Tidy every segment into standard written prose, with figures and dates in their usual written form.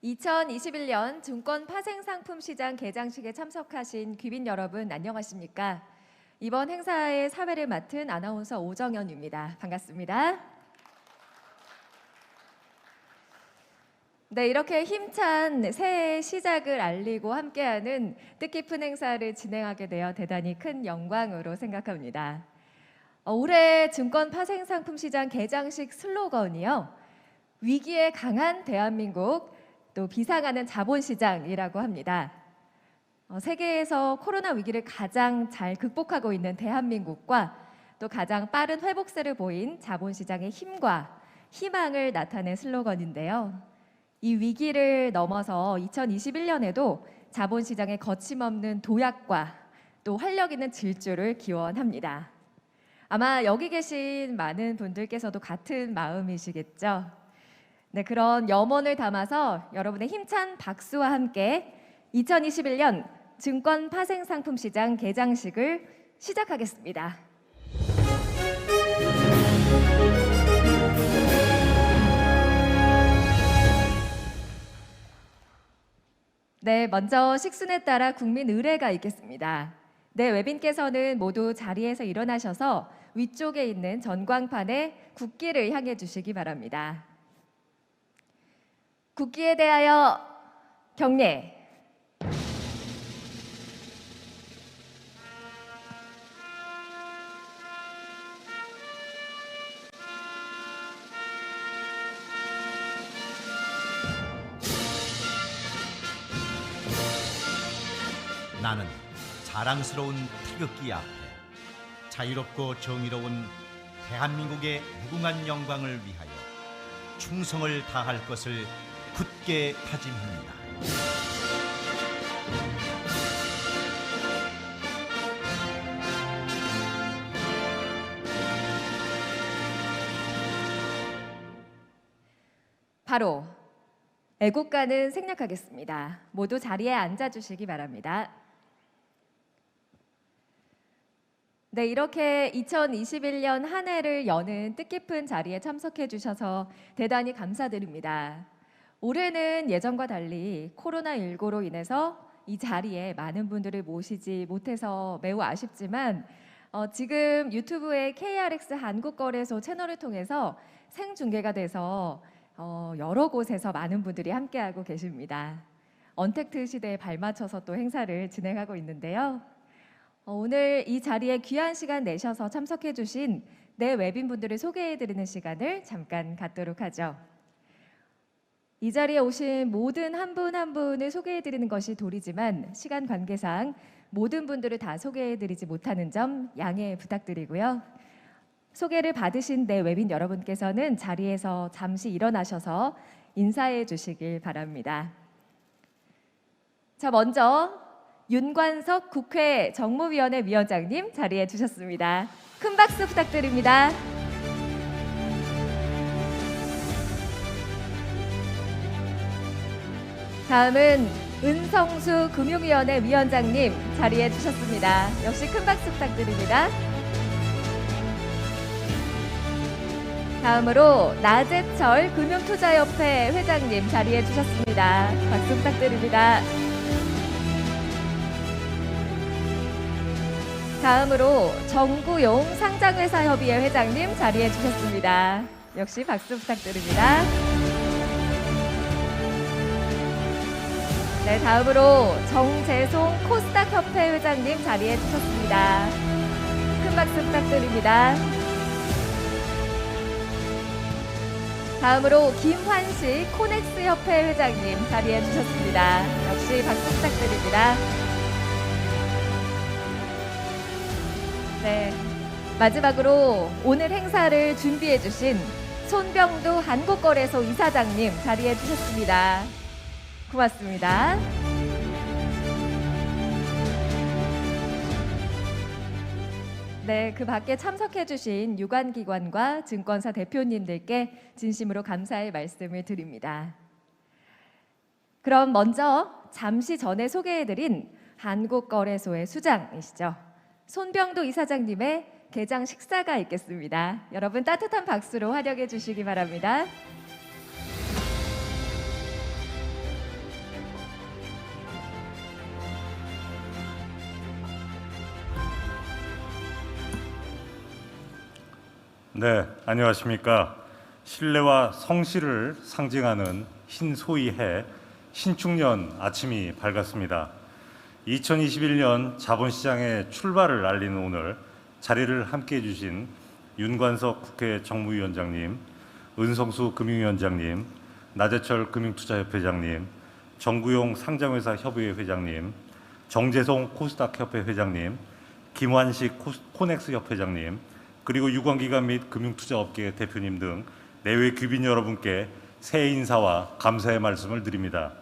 2021년 증권 파생상품 시장 개장식에 참석하신 귀빈 여러분 안녕하십니까? 이번 행사의 사회를 맡은 아나운서 오정연입니다. 반갑습니다. 네, 이렇게 힘찬 새해 시작을 알리고 함께하는 뜻깊은 행사를 진행하게 되어 대단히 큰 영광으로 생각합니다. 올해 증권 파생상품 시장 개장식 슬로건이요. 위기에 강한 대한민국, 또 비상하는 자본시장이라고 합니다. 세계에서 코로나 위기를 가장 잘 극복하고 있는 대한민국과 또 가장 빠른 회복세를 보인 자본시장의 힘과 희망을 나타낸 슬로건인데요. 이 위기를 넘어서 2021년에도 자본시장의 거침없는 도약과 또 활력 있는 질주를 기원합니다. 아마 여기 계신 많은 분들께서도 같은 마음이시겠죠? 네, 그런 염원을 담아서 여러분의 힘찬 박수와 함께 2021년 증권 파생상품 시장 개장식을 시작하겠습니다. 네, 먼저 식순에 따라 국민 의례가 있겠습니다. 네, 외빈께서는 모두 자리에서 일어나셔서 위쪽에 있는 전광판에 국기를 향해 주시기 바랍니다. 국기에 대하여 경례. 나는 자랑스러운 태극기 앞에 자유롭고 정의로운 대한민국의 무궁한 영광을 위하여 충성을 다할 것을 굳게 다짐합니다. 바로 애국가는 생략하겠습니다. 모두 자리에 앉아주시기 바랍니다. 네, 이렇게 2021년 한 해를 여는 뜻깊은 자리에 참석해 주셔서 대단히 감사드립니다. 올해는 예전과 달리 코로나19로 인해서 이 자리에 많은 분들을 모시지 못해서 매우 아쉽지만 지금 유튜브의 KRX 한국거래소 채널을 통해서 생중계가 돼서 여러 곳에서 많은 분들이 함께하고 계십니다. 언택트 시대에 발맞춰서 또 행사를 진행하고 있는데요. 오늘 이 자리에 귀한 시간 내셔서 참석해 주신 내 외빈분들을 소개해드리는 시간을 잠깐 갖도록 하죠. 이 자리에 오신 모든 한 분 한 분을 소개해드리는 것이 도리지만 시간 관계상 모든 분들을 다 소개해드리지 못하는 점 양해 부탁드리고요. 소개를 받으신 내 외빈 여러분께서는 자리에서 잠시 일어나셔서 인사해 주시길 바랍니다. 자, 먼저 윤관석 국회 정무위원회 위원장님 자리해 주셨습니다. 큰 박수 부탁드립니다. 다음은 은성수 금융위원회 위원장님 자리해 주셨습니다. 역시 큰 박수 부탁드립니다. 다음으로 나재철 금융투자협회 회장님 자리해 주셨습니다. 박수 부탁드립니다. 다음으로 정구용 상장회사협의회 회장님 자리해 주셨습니다. 역시 박수 부탁드립니다. 네, 다음으로 정재송 코스닥협회 회장님 자리해 주셨습니다. 큰 박수 부탁드립니다. 다음으로 김환식 코넥스협회 회장님 자리해 주셨습니다. 역시 박수 부탁드립니다. 네, 마지막으로 오늘 행사를 준비해 주신 손병두 한국거래소 이사장님 자리해 주셨습니다. 고맙습니다. 네, 그 밖에 참석해 주신 유관기관과 증권사 대표님들께 진심으로 감사의 말씀을 드립니다. 그럼 먼저 잠시 전에 소개해드린 한국거래소의 수장이시죠. 손병두 이사장님의 개장 식사가 있겠습니다. 여러분 따뜻한 박수로 환영해 주시기 바랍니다. 네, 안녕하십니까. 신뢰와 성실을 상징하는 흰소위해 신축년 아침이 밝았습니다. 2021년 자본시장의 출발을 알리는 오늘 자리를 함께해 주신 윤관석 국회 정무위원장님, 은성수 금융위원장님, 나재철 금융투자협회장님, 정구용 상장회사 협의회 회장님, 정재송 코스닥협회 회장님, 김환식 코넥스 협회장님, 그리고 유관기관 및 금융투자업계 대표님 등 내외 귀빈 여러분께 새해 인사와 감사의 말씀을 드립니다.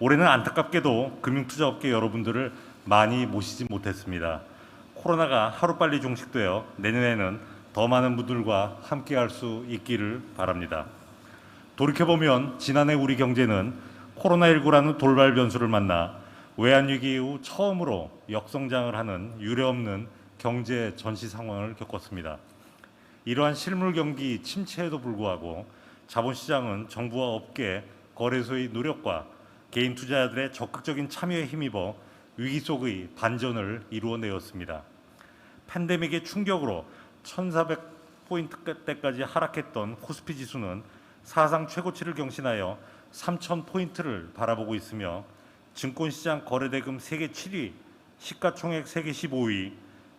올해는 안타깝게도 금융투자업계 여러분들을 많이 모시지 못했습니다. 코로나가 하루빨리 종식되어 내년에는 더 많은 분들과 함께할 수 있기를 바랍니다. 돌이켜보면 지난해 우리 경제는 코로나19라는 돌발 변수를 만나 외환위기 이후 처음으로 역성장을 하는 유례없는 경제 전시 상황을 겪었습니다. 이러한 실물 경기 침체에도 불구하고 자본시장은 정부와 업계, 거래소의 노력과 개인 투자자들의 적극적인 참여에 힘입어 위기 속의 반전을 이루어내었습니다. 팬데믹의 충격으로 1,400포인트대까지 하락했던 코스피 지수는 사상 최고치를 경신하여 3,000포인트를 바라보고 있으며 증권시장 거래대금 세계 7위, 시가총액 세계 15위,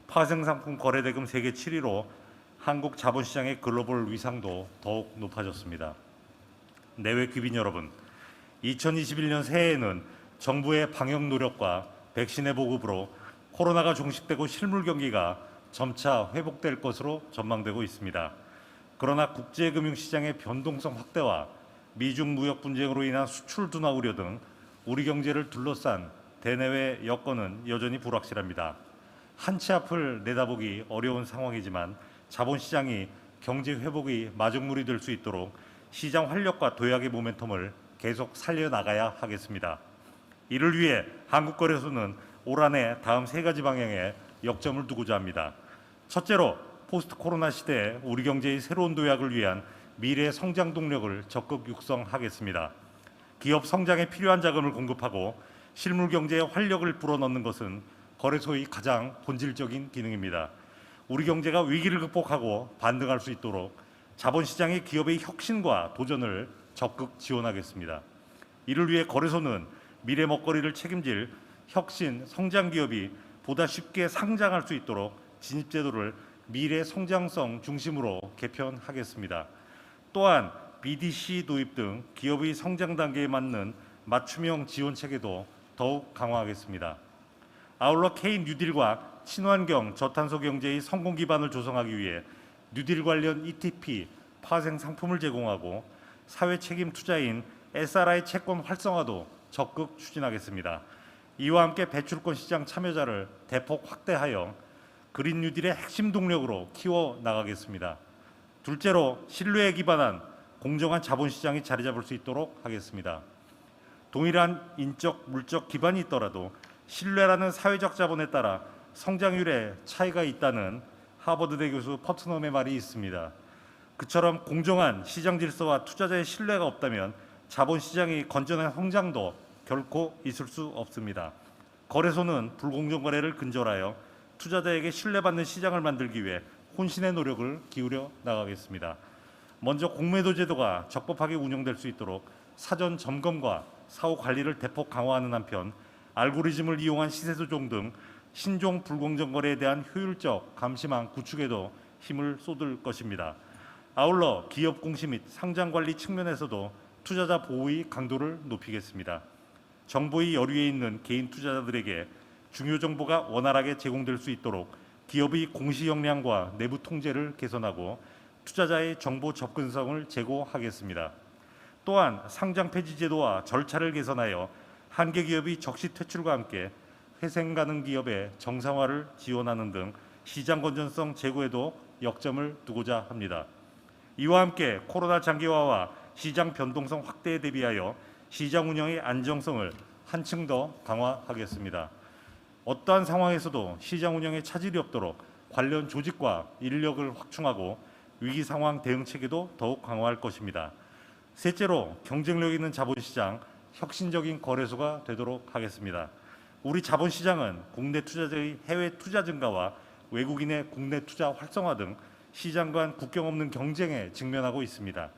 파생상품 거래대금 세계 7위로 한국 자본시장의 글로벌 위상도 더욱 높아졌습니다. 내외 귀빈 여러분, 2021년 새해에는 정부의 방역 노력과 백신의 보급으로 코로나가 종식되고 실물 경기가 점차 회복될 것으로 전망되고 있습니다. 그러나 국제금융시장의 변동성 확대와 미중 무역 분쟁으로 인한 수출 둔화 우려 등 우리 경제를 둘러싼 대내외 여건은 여전히 불확실합니다. 한 치 앞을 내다보기 어려운 상황이지만 자본시장이 경제 회복의 마중물이 될 수 있도록 시장 활력과 도약의 모멘텀을 계속 살려나가야 하겠습니다. 이를 위해 한국거래소는 올 한해 다음 세 가지 방향에 역점을 두고자 합니다. 첫째로 포스트 코로나 시대에 우리 경제의 새로운 도약을 위한 미래 성장 동력을 적극 육성하겠습니다. 기업 성장에 필요한 자금을 공급하고 실물 경제에 활력을 불어넣는 것은 거래소의 가장 본질적인 기능입니다. 우리 경제가 위기를 극복하고 반등할 수 있도록 자본시장의 기업의 혁신과 도전을 적극 지원하겠습니다. 이를 위해 거래소는 미래 먹거리를 책임질 혁신 성장 기업이 보다 쉽게 상장할 수 있도록 진입제도를 미래 성장성 중심으로 개편하겠습니다. 또한 BDC 도입 등 기업의 성장 단계에 맞는 맞춤형 지원 체계도 더욱 강화하겠습니다. 아울러 K 뉴딜과 친환경 저탄소 경제의 성공 기반을 조성하기 위해 뉴딜 관련 ETP 파생 상품을 제공하고 사회 책임 투자인 SRI 채권 활성화도 적극 추진하겠습니다. 이와 함께 배출권 시장 참여자를 대폭 확대하여 그린 뉴딜의 핵심 동력으로 키워 나가겠습니다. 둘째로 신뢰에 기반한 공정한 자본시장이 자리 잡을 수 있도록 하겠습니다. 동일한 인적, 물적 기반이 있더라도 신뢰라는 사회적 자본에 따라 성장률에 차이가 있다는 하버드대 교수 퍼트넘의 말이 있습니다. 그처럼 공정한 시장 질서와 투자자의 신뢰가 없다면 자본시장의 건전한 성장도 결코 있을 수 없습니다. 거래소는 불공정 거래를 근절하여 투자자에게 신뢰받는 시장을 만들기 위해 혼신의 노력을 기울여 나가겠습니다. 먼저 공매도 제도가 적법하게 운영될 수 있도록 사전 점검과 사후 관리를 대폭 강화하는 한편 알고리즘을 이용한 시세 조정 등 신종 불공정 거래에 대한 효율적 감시망 구축에도 힘을 쏟을 것입니다. 아울러 기업 공시 및 상장 관리 측면에서도 투자자 보호의 강도를 높이겠습니다. 정보의 여류에 있는 개인 투자자들에게 중요 정보가 원활하게 제공될 수 있도록 기업의 공시 역량과 내부 통제를 개선하고 투자자의 정보 접근성을 제고하겠습니다. 또한 상장 폐지 제도와 절차를 개선하여 한계 기업이 적시 퇴출과 함께 회생 가능 기업의 정상화를 지원하는 등 시장 건전성 제고에도 역점을 두고자 합니다. 이와 함께 코로나 장기화와 시장 변동성 확대에 대비하여 시장 운영의 안정성을 한층 더 강화하겠습니다. 어떠한 상황에서도 시장 운영에 차질이 없도록 관련 조직과 인력을 확충하고 위기 상황 대응 체계도 더욱 강화할 것입니다. 셋째로 경쟁력 있는 자본시장, 혁신적인 거래소가 되도록 하겠습니다. 우리 자본시장은 국내 투자자의 해외 투자 증가와 외국인의 국내 투자 활성화 등 시장 간 국경 없는 경쟁에 직면하고 있습니다.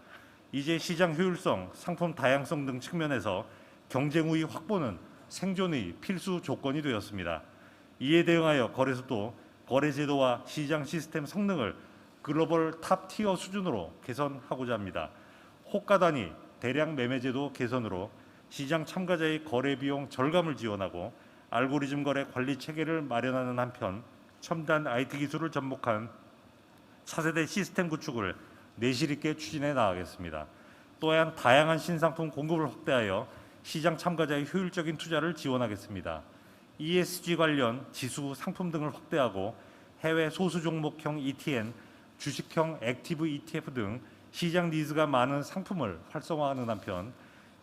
이제 시장 효율성, 상품 다양성 등 측면에서 경쟁 우위 확보는 생존의 필수 조건이 되었습니다. 이에 대응하여 거래소도 거래 제도와 시장 시스템 성능을 글로벌 탑 티어 수준으로 개선하고자 합니다. 호가 단위 대량 매매 제도 개선으로 시장 참가자의 거래 비용 절감을 지원하고 알고리즘 거래 관리 체계를 마련하는 한편 첨단 IT 기술을 접목한 차세대 시스템 구축을 내실 있게 추진해 나가겠습니다. 또한 다양한 신상품 공급을 확대하여 시장 참가자의 효율적인 투자를 지원하겠습니다. ESG 관련 지수 상품 등을 확대하고 해외 소수 종목형 ETN, 주식형 액티브 ETF 등 시장 니즈가 많은 상품을 활성화하는 한편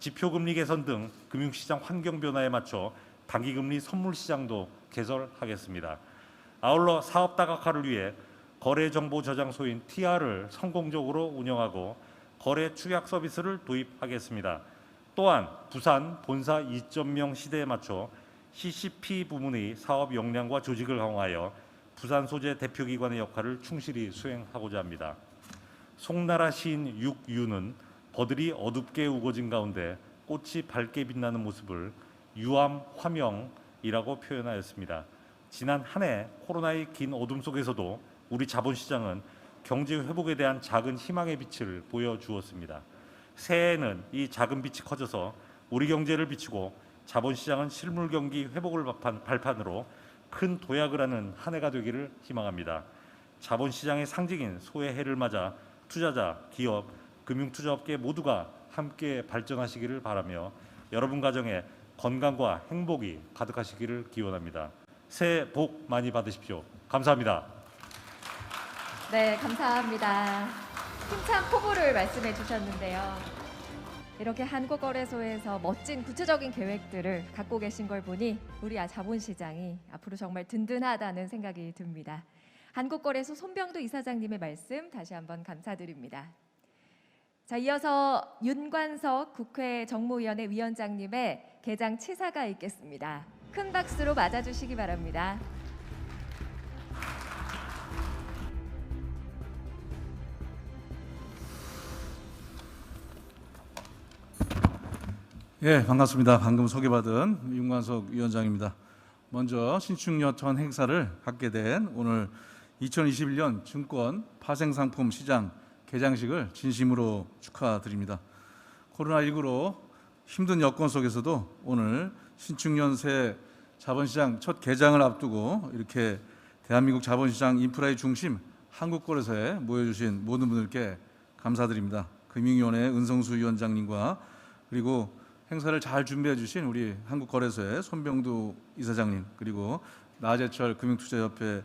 지표금리 개선 등 금융시장 환경 변화에 맞춰 단기금리 선물 시장도 개설하겠습니다. 아울러 사업 다각화를 위해 거래 정보 저장소인 TR을 성공적으로 운영하고 거래 축약 서비스를 도입하겠습니다. 또한 부산 본사 2.0 시대에 맞춰 CCP 부문의 사업 역량과 조직을 강화하여 부산 소재 대표기관의 역할을 충실히 수행하고자 합니다. 송나라 시인 육유는 버들이 어둡게 우거진 가운데 꽃이 밝게 빛나는 모습을 유암 화명이라고 표현하였습니다. 지난 한 해 코로나의 긴 어둠 속에서도 우리 자본시장은 경제 회복에 대한 작은 희망의 빛을 보여주었습니다. 새해에는 이 작은 빛이 커져서 우리 경제를 비추고 자본시장은 실물 경기 회복을 발판으로 큰 도약을 하는 한 해가 되기를 희망합니다. 자본시장의 상징인 소해해를 맞아 투자자, 기업, 금융투자업계 모두가 함께 발전하시기를 바라며 여러분 가정에 건강과 행복이 가득하시기를 기원합니다. 새해 복 많이 받으십시오. 감사합니다. 네, 감사합니다. 힘찬 포부를 말씀해 주셨는데요. 이렇게 한국거래소에서 멋진 구체적인 계획들을 갖고 계신 걸 보니 우리 자본시장이 앞으로 정말 든든하다는 생각이 듭니다. 한국거래소 손병도 이사장님의 말씀 다시 한번 감사드립니다. 자, 이어서 윤관석 국회 정무위원회 위원장님의 개장 치사가 있겠습니다. 큰 박수로 맞아주시기 바랍니다. 예, 반갑습니다. 방금 소개받은 윤관석 위원장입니다. 먼저 신축여천 행사를 갖게 된 오늘 2021년 증권 파생상품 시장 개장식을 진심으로 축하드립니다. 코로나19로 힘든 여건 속에서도 오늘 신축년 자본시장 첫 개장을 앞두고 이렇게 대한민국 자본시장 인프라의 중심 한국거래소에 모여주신 모든 분들께 감사드립니다. 금융위원회 은성수 위원장님과 그리고 행사를 잘 준비해 주신 우리 한국거래소의 손병두 이사장님, 그리고 나재철 금융투자협회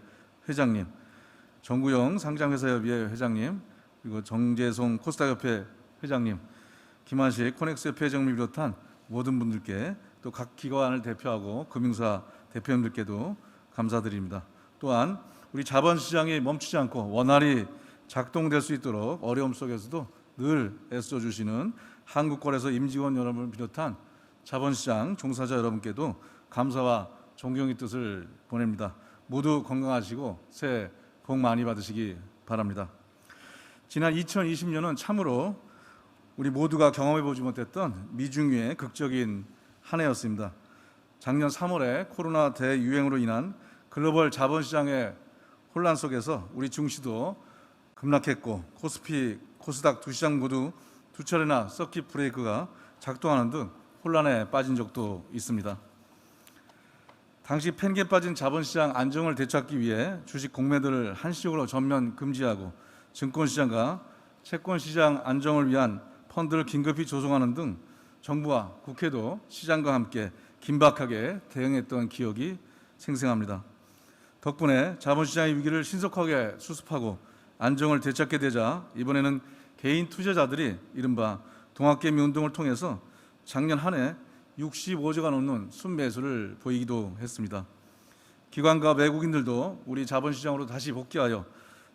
회장님, 정구영 상장회사협의회 회장님, 그리고 정재송 코스닥협회 회장님, 김한식 코넥스협회 회장님을 비롯한 모든 분들께 또 각 기관을 대표하고 금융사 대표님들께도 감사드립니다. 또한 우리 자본시장이 멈추지 않고 원활히 작동될 수 있도록 어려움 속에서도 늘 애써주시는 한국거래소 임직원 여러분을 비롯한 자본시장 종사자 여러분께도 감사와 존경의 뜻을 보냅니다. 모두 건강하시고 새해 복 많이 받으시기 바랍니다. 지난 2020년은 참으로 우리 모두가 경험해보지 못했던 미중유의 극적인 한 해였습니다. 작년 3월에 코로나 대유행으로 인한 글로벌 자본시장의 혼란 속에서 우리 증시도 급락했고 코스피, 코스닥 두 시장 모두 두 차례나 서킷 브레이크가 작동하는 등 혼란에 빠진 적도 있습니다. 당시 팬기에 빠진 자본시장 안정을 되찾기 위해 주식 공매도를 한시적으로 전면 금지하고 증권시장과 채권시장 안정을 위한 펀드를 긴급히 조성하는 등 정부와 국회도 시장과 함께 긴박하게 대응했던 기억이 생생합니다. 덕분에 자본시장의 위기를 신속하게 수습하고 안정을 되찾게 되자 이번에는 개인 투자자들이 이른바 동학개미 운동을 통해서 작년 한 해 65조가 넘는 순매수를 보이기도 했습니다. 기관과 외국인들도 우리 자본시장으로 다시 복귀하여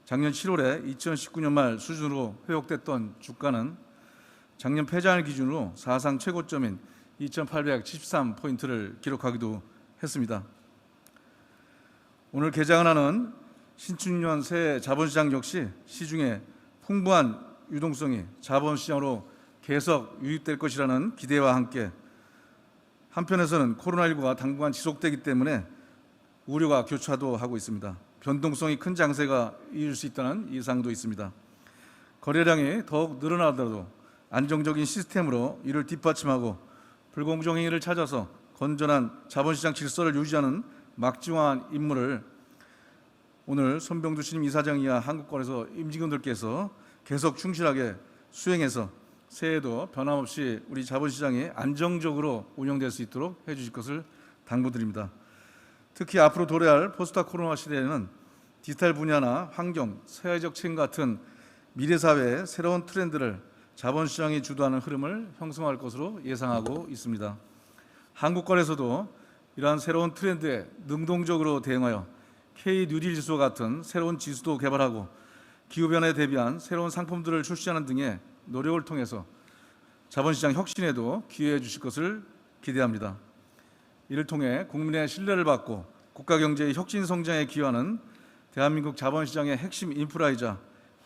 작년 7월에 2019년 말 수준으로 회복됐던 주가는 작년 폐장을 기준으로 사상 최고점인 2,873포인트를 기록하기도 했습니다. 오늘 개장을 하는 신축년 새 자본시장 역시 시중에 풍부한 유동성이 자본시장으로 계속 유입될 것이라는 기대와 함께 한편에서는 코로나19가 당분간 지속되기 때문에 우려가 교차도 하고 있습니다. 변동성이 큰 장세가 이을 수 있다는 예상도 있습니다. 거래량이 더욱 늘어나더라도 안정적인 시스템으로 이를 뒷받침하고 불공정 행위를 찾아서 건전한 자본시장 질서를 유지하는 막중한 임무를 오늘 손병두 신임 이사장 이하 한국거래소 임직원들께서 계속 충실하게 수행해서 새해에도 변함없이 우리 자본시장이 안정적으로 운영될 수 있도록 해주실 것을 당부드립니다. 특히 앞으로 도래할 포스트 코로나 시대에는 디지털 분야나 환경, 사회적 책임 같은 미래사회의 새로운 트렌드를 자본시장이 주도하는 흐름을 형성할 것으로 예상하고 있습니다. 한국거래소도 이러한 새로운 트렌드에 능동적으로 대응하여 K-뉴딜 지수 같은 새로운 지수도 개발하고 기후변화에 대비한 새로운 상품들을 출시하는 등의 노력을 통해서 자본시장 혁신에도 기여해 주실 것을 기대합니다. 이를 통해 국민의 신뢰를 받고 국가경제의 혁신 성장에 기여하는 대한민국 자본시장의 핵심 인프라이자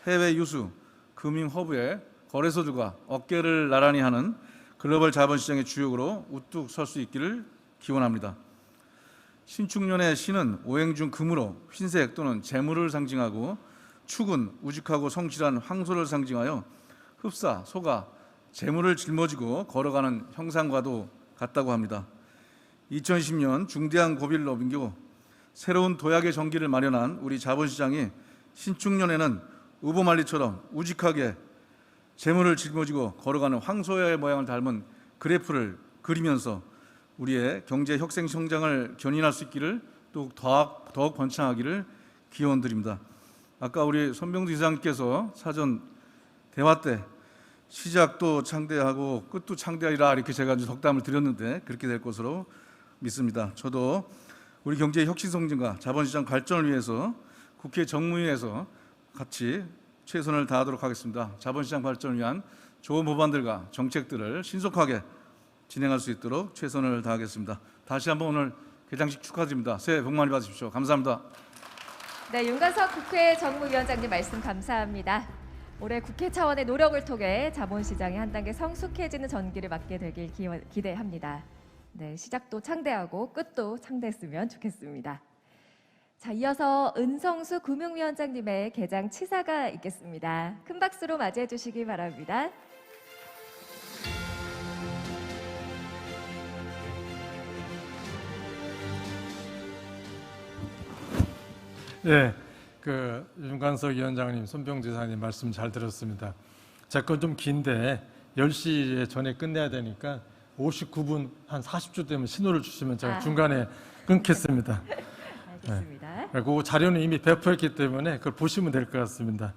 해외 유수, 금융 허브의 거래소들과 어깨를 나란히 하는 글로벌 자본시장의 주역으로 우뚝 설 수 있기를 기원합니다. 신축년의 신은 오행중 금으로 흰색 또는 재물을 상징하고 축은 우직하고 성실한 황소를 상징하여 흡사, 소가 재물을 짊어지고 걸어가는 형상과도 같다고 합니다. 2020년 중대한 고비를 넘기고 새로운 도약의 전기를 마련한 우리 자본시장이 신축년에는 우보말리처럼 우직하게 재물을 짊어지고 걸어가는 황소의 모양을 닮은 그래프를 그리면서 우리의 경제 혁생 성장을 견인할 수 있기를 또 더욱 번창하기를 기원드립니다. 아까 우리 손병두 이사장께서 사전 대화 때 시작도 창대하고 끝도 창대하리라 이렇게 제가 덕담을 드렸는데 그렇게 될 것으로 믿습니다. 저도 우리 경제의 혁신 성장과 자본시장 발전을 위해서 국회 정무위에서 같이 최선을 다하도록 하겠습니다. 자본시장 발전을 위한 좋은 법안들과 정책들을 신속하게 진행할 수 있도록 최선을 다하겠습니다. 다시 한번 오늘 개장식 축하드립니다. 새해 복 많이 받으십시오. 감사합니다. 네, 윤관석 국회 정무위원장님 말씀 감사합니다. 올해 국회 차원의 노력을 통해 자본시장이 한 단계 성숙해지는 전기를 맞게 되길 기대합니다. 네, 시작도 창대하고 끝도 창대했으면 좋겠습니다. 자, 이어서 은성수 금융위원장님의 개장 치사가 있겠습니다. 큰 박수로 맞이해 주시기 바랍니다. 네, 윤관석 위원장님, 손병주 이사님 말씀 잘 들었습니다. 제 건 좀 긴데 10시 전에 끝내야 되니까 59분 한 40초 되면 신호를 주시면 제가 중간에 끊겠습니다. 알겠습니다. 네, 그 자료는 이미 배포했기 때문에 그걸 보시면 될 것 같습니다.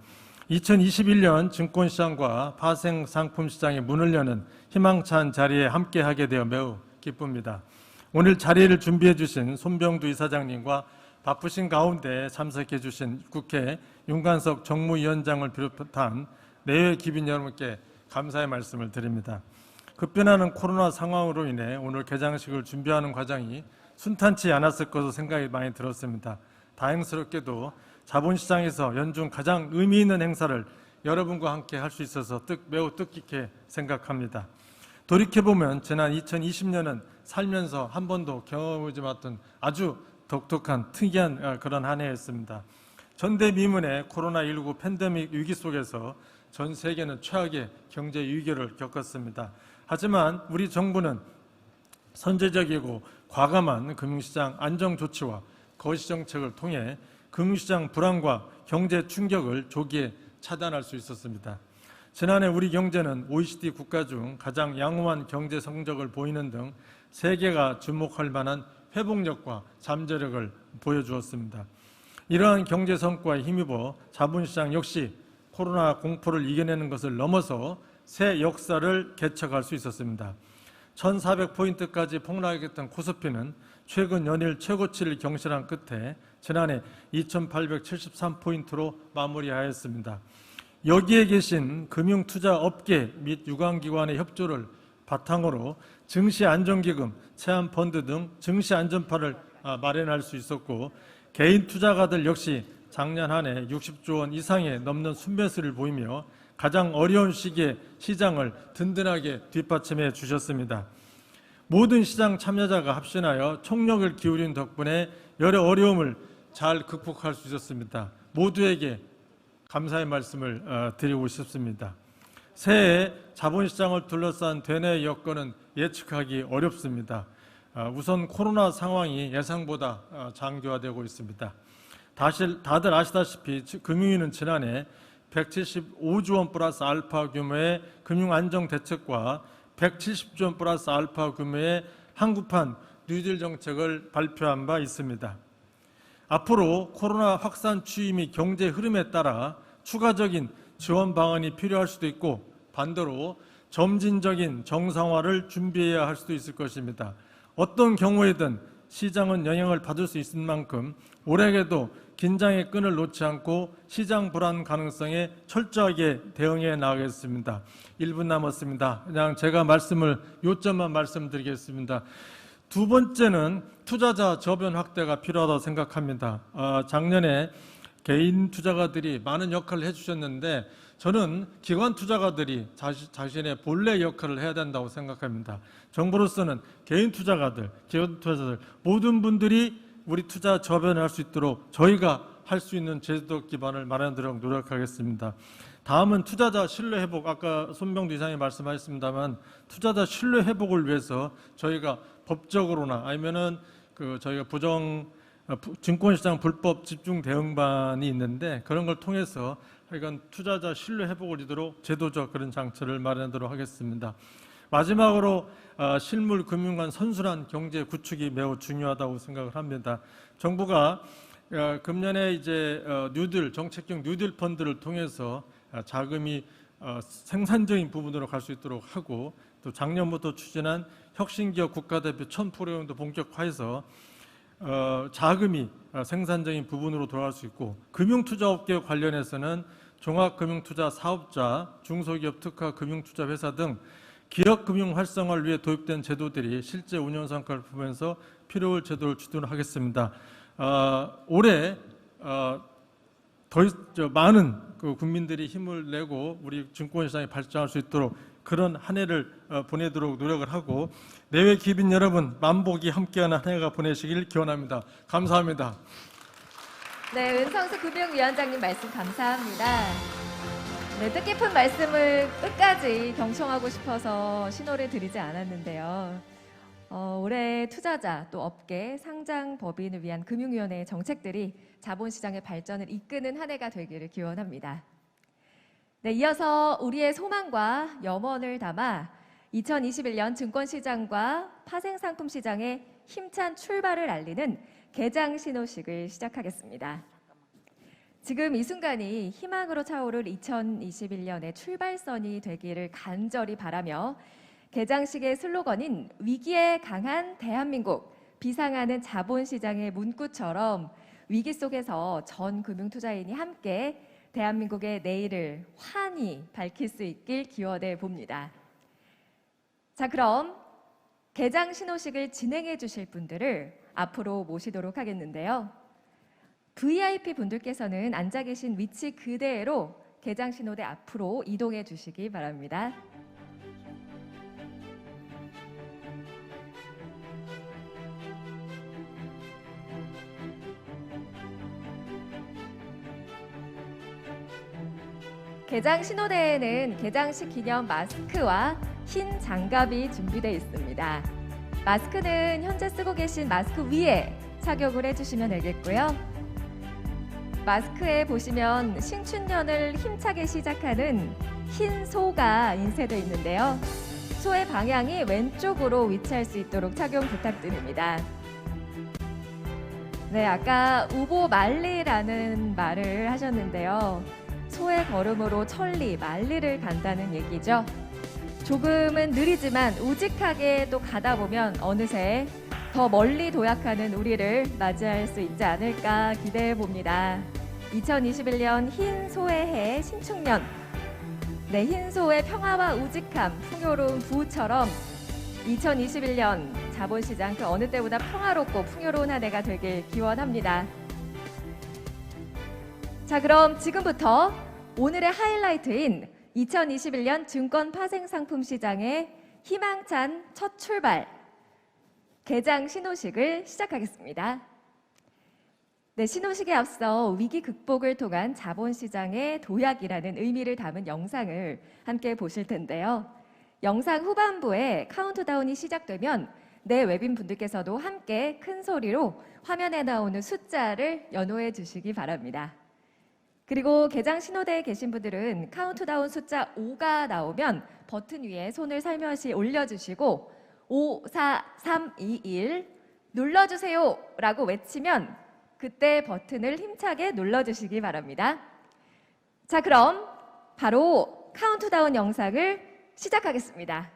2021년 증권시장과 파생상품시장의 문을 여는 희망찬 자리에 함께하게 되어 매우 기쁩니다. 오늘 자리를 준비해 주신 손병두 이사장님과 바쁘신 가운데 참석해 주신 국회 윤관석 정무위원장을 비롯한 내외 기빈 여러분께 감사의 말씀을 드립니다. 급변하는 코로나 상황으로 인해 오늘 개장식을 준비하는 과정이 순탄치 않았을 것으로 생각이 많이 들었습니다. 다행스럽게도 자본시장에서 연중 가장 의미 있는 행사를 여러분과 함께 할 수 있어서 매우 뜻깊게 생각합니다. 돌이켜보면 지난 2020년은 살면서 한 번도 경험하지 못한 아주 독특한 특이한 그런 한 해였습니다. 전대미문의 코로나19 팬데믹 위기 속에서 전 세계는 최악의 경제 위기를 겪었습니다. 하지만 우리 정부는 선제적이고 과감한 금융시장 안정 조치와 거시 정책을 통해 금융시장 불안과 경제 충격을 조기에 차단할 수 있었습니다. 지난해 우리 경제는 OECD 국가 중 가장 양호한 경제 성적을 보이는 등 세계가 주목할 만한 회복력과 잠재력을 보여주었습니다. 이러한 경제 성과에 힘입어 자본시장 역시 코로나 공포를 이겨내는 것을 넘어서 새 역사를 개척할 수 있었습니다. 1400포인트까지 폭락했던 코스피는 최근 연일 최고치를 경신한 끝에 지난해 2873포인트로 마무리하였습니다. 여기에 계신 금융투자업계 및 유관기관의 협조를 바탕으로 증시안정기금, 채권펀드 등 증시안전파를 마련할 수 있었고 개인 투자가들 역시 작년 한 해 60조 원 이상의 넘는 순매수를 보이며 가장 어려운 시기에 시장을 든든하게 뒷받침해 주셨습니다. 모든 시장 참여자가 합심하여 총력을 기울인 덕분에 여러 어려움을 잘 극복할 수 있었습니다. 모두에게 감사의 말씀을 드리고 싶습니다. 새해 자본시장을 둘러싼 대내 여건은 예측하기 어렵습니다. 우선 코로나 상황이 예상보다 장기화되고 있습니다. 다들 아시다시피 금융위는 지난해 175조 원 플러스 알파 규모의 금융안정대책과 170조 원 플러스 알파 규모의 한국판 뉴딜 정책을 발표한 바 있습니다. 앞으로 코로나 확산 추이 및 경제 흐름에 따라 추가적인 지원 방안이 필요할 수도 있고 반대로 점진적인 정상화를 준비해야 할 수도 있을 것입니다. 어떤 경우에든 시장은 영향을 받을 수 있을 만큼 올해에도 긴장의 끈을 놓지 않고 시장 불안 가능성에 철저하게 대응해 나가겠습니다. 1분 남았습니다. 그냥 제가 요점만 말씀드리겠습니다. 두 번째는 투자자 저변 확대가 필요하다고 생각합니다. 작년에 개인 투자가들이 많은 역할을 해주셨는데 저는 기관 투자가들이 자신의 본래 역할을 해야 된다고 생각합니다. 정부로서는 개인 투자가들, 기관 투자자들 모든 분들이 우리 투자 저변을 할 수 있도록 저희가 할 수 있는 제도적 기반을 마련하도록 노력하겠습니다. 다음은 투자자 신뢰 회복, 아까 손병두 이사님이 말씀하셨습니다만 투자자 신뢰 회복을 위해서 저희가 법적으로나 아니면은 저희가 증권시장 불법 집중 대응반이 있는데 그런 걸 통해서 이건 투자자 신뢰 회복을 이도록 제도적 그런 장치를 마련하도록 하겠습니다. 마지막으로 실물 금융관 선순환 경제 구축이 매우 중요하다고 생각을 합니다. 정부가 금년에 이제 정책형 뉴딜 펀드를 통해서 자금이 생산적인 부분으로 갈 수 있도록 하고 또 작년부터 추진한 혁신기업 국가대표 1000프로그램도 본격화해서 자금이 생산적인 부분으로 돌아갈 수 있고 금융투자업계 관련해서는 종합금융투자 사업자, 중소기업 특화 금융투자회사 등 기업금융 활성화를 위해 도입된 제도들이 실제 운영 성과를 보면서 필요할 제도를 주도하겠습니다. 올해 많은 국민들이 힘을 내고 우리 증권시장이 발전할 수 있도록 그런 한 해를 보내도록 노력을 하고 내외 기빈 여러분 만복이 함께하는 한 해가 보내시길 기원합니다. 감사합니다. 네, 은성수 금융위원장님 말씀 감사합니다. 네, 뜻깊은 말씀을 끝까지 경청하고 싶어서 신호를 드리지 않았는데요. 올해 투자자 또 업계 상장 법인을 위한 금융위원회의 정책들이 자본시장의 발전을 이끄는 한 해가 되기를 기원합니다. 네, 이어서 우리의 소망과 염원을 담아 2021년 증권시장과 파생상품시장의 힘찬 출발을 알리는 개장 신호식을 시작하겠습니다. 지금 이 순간이 희망으로 차오를 2021년의 출발선이 되기를 간절히 바라며 개장식의 슬로건인 위기에 강한 대한민국, 비상하는 자본시장의 문구처럼 위기 속에서 전 금융투자인이 함께 대한민국의 내일을 환히 밝힐 수 있길 기원해 봅니다. 자, 그럼 개장 신호식을 진행해 주실 분들을 앞으로 모시도록 하겠는데요. VIP 분들께서는 앉아 계신 위치 그대로 개장 신호대 앞으로 이동해 주시기 바랍니다. 개장 신호대에는 개장식 기념 마스크와 흰 장갑이 준비되어 있습니다. 마스크는 현재 쓰고 계신 마스크 위에 착용을 해주시면 되겠고요. 마스크에 보시면 신춘년을 힘차게 시작하는 흰 소가 인쇄되어 있는데요. 소의 방향이 왼쪽으로 위치할 수 있도록 착용 부탁드립니다. 네, 아까 우보 만리라는 말을 하셨는데요. 소의 걸음으로 천리, 만리를 간다는 얘기죠. 조금은 느리지만 우직하게 또 가다 보면 어느새 더 멀리 도약하는 우리를 맞이할 수 있지 않을까 기대해 봅니다. 2021년 흰 소의 해 신축년. 네, 흰 소의 평화와 우직함, 풍요로운 부처럼 2021년 자본시장 그 어느 때보다 평화롭고 풍요로운 한 해가 되길 기원합니다. 자, 그럼 지금부터 오늘의 하이라이트인 2021년 증권 파생 상품 시장의 희망찬 첫 출발 개장 신호식을 시작하겠습니다. 네, 신호식에 앞서 위기 극복을 통한 자본시장의 도약이라는 의미를 담은 영상을 함께 보실 텐데요. 영상 후반부에 카운트다운이 시작되면 네 외빈분들께서도 함께 큰 소리로 화면에 나오는 숫자를 연호해 주시기 바랍니다. 그리고 개장 신호대에 계신 분들은 카운트다운 숫자 5가 나오면 버튼 위에 손을 살며시 올려주시고 5, 4, 3, 2, 1 눌러주세요 라고 외치면 그때 버튼을 힘차게 눌러주시기 바랍니다. 자, 그럼 바로 카운트다운 영상을 시작하겠습니다.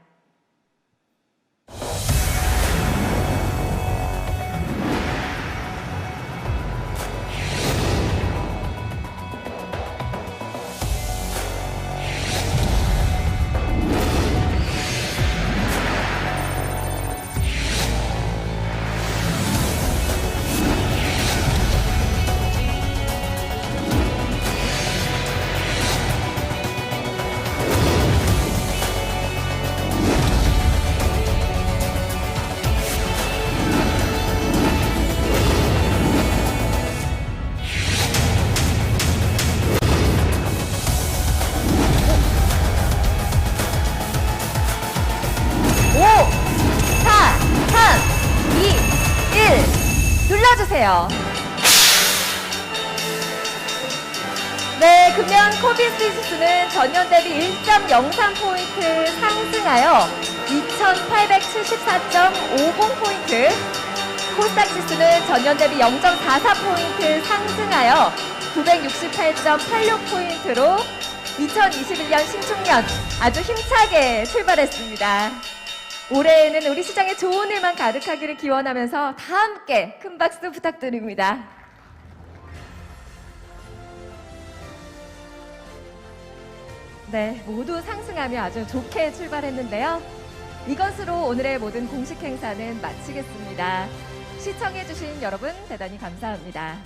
5, 4, 3, 2, 1 눌러주세요. 네, 금년 코비스 지수는 전년 대비 1.03포인트 상승하여 2,874.50포인트, 코스닥 지수는 전년 대비 0.44포인트 상승하여 968.86포인트로 2021년 신축년 아주 힘차게 출발했습니다. 올해에는 우리 시장에 좋은 일만 가득하기를 기원하면서 다 함께 큰 박수 부탁드립니다. 네, 모두 상승하며 아주 좋게 출발했는데요. 이것으로 오늘의 모든 공식 행사는 마치겠습니다. 시청해주신 여러분 대단히 감사합니다.